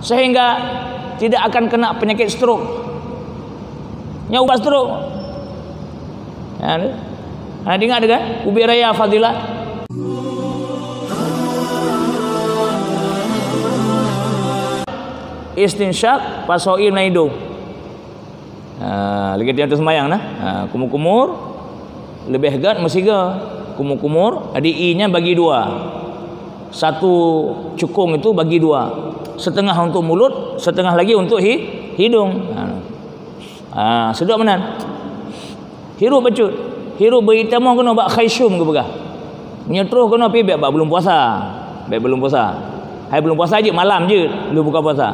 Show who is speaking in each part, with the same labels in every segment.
Speaker 1: sehingga tidak akan kena penyakit stroke. Yang ubat stroke. Dengar kan? Ubi raya fadilat. Istinsyak pasoil na hidung. Lagi dia tu semayang nah. Kumur-kumur lebih hegat mesiga. Kumur-kumur ada i-nya bagi dua. Satu cukung itu bagi dua. Setengah untuk mulut, setengah lagi untuk hidung. Sedap menan. Hirup becut. Hirup beritamu kena bak khaysyum ke begah. Nyetruh kena pi biak belum puasa. Biak belum puasa. Hai belum puasa je malam je lu buka puasa.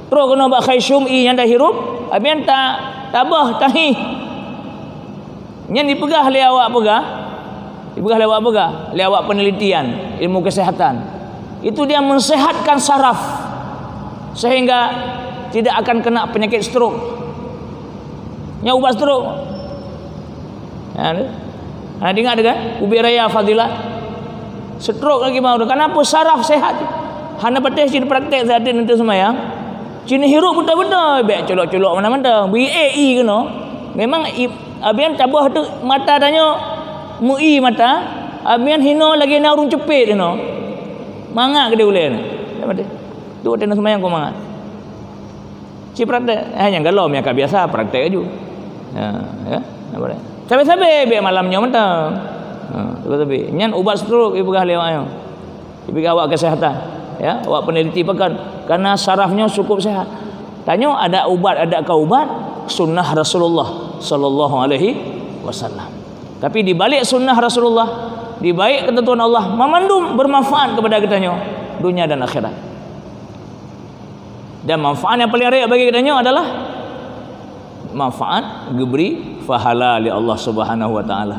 Speaker 1: Terus kena bak khaysyum i yang dah hirup, abian tak tabah tahi. Yang dipegah oleh awak pegah. Dipegah oleh awak pegah, oleh awak penelitian ilmu kesehatan. Itu dia mensehatkan saraf sehingga tidak akan kena penyakit stroke. Yang ubat stroke. Dengar kan? Ubi raya fadilat. Stroke lagi mau. Kenapa saraf sehat? Hana patih cina praktek saya ada nanti semayang. Cina hirup betul-betul. Biar colok-colok mana-mana. BAE kena. Memang abian tabah tu mata tanya MUI mata. Abian hino lagi nak urung cepit kena. Mangak ke dia boleh ni. Tu ada semayang kau mangak. Cina praktek. Hanya galau miak biasa praktek aja. Ya. Boleh. Sampai-sampai biar malamnya mentang. Sampai-sampai. Nyan ubat stroke ibu gah lewat ayo. Ibu awak kesehatan. Ya, awak peneliti pekan karena sarafnya cukup sehat. Tanya ada ubat, adakah ubat? Sunnah Rasulullah sallallahu alaihi wasallam. Tapi di balik sunnah Rasulullah, di balik ketentuan Allah, memandum bermanfaat kepada kitanya dunia dan akhirat. Dan manfaat yang paling raya bagi kitanya adalah manfaat geberi pahala oleh Allah Subhanahu wa taala.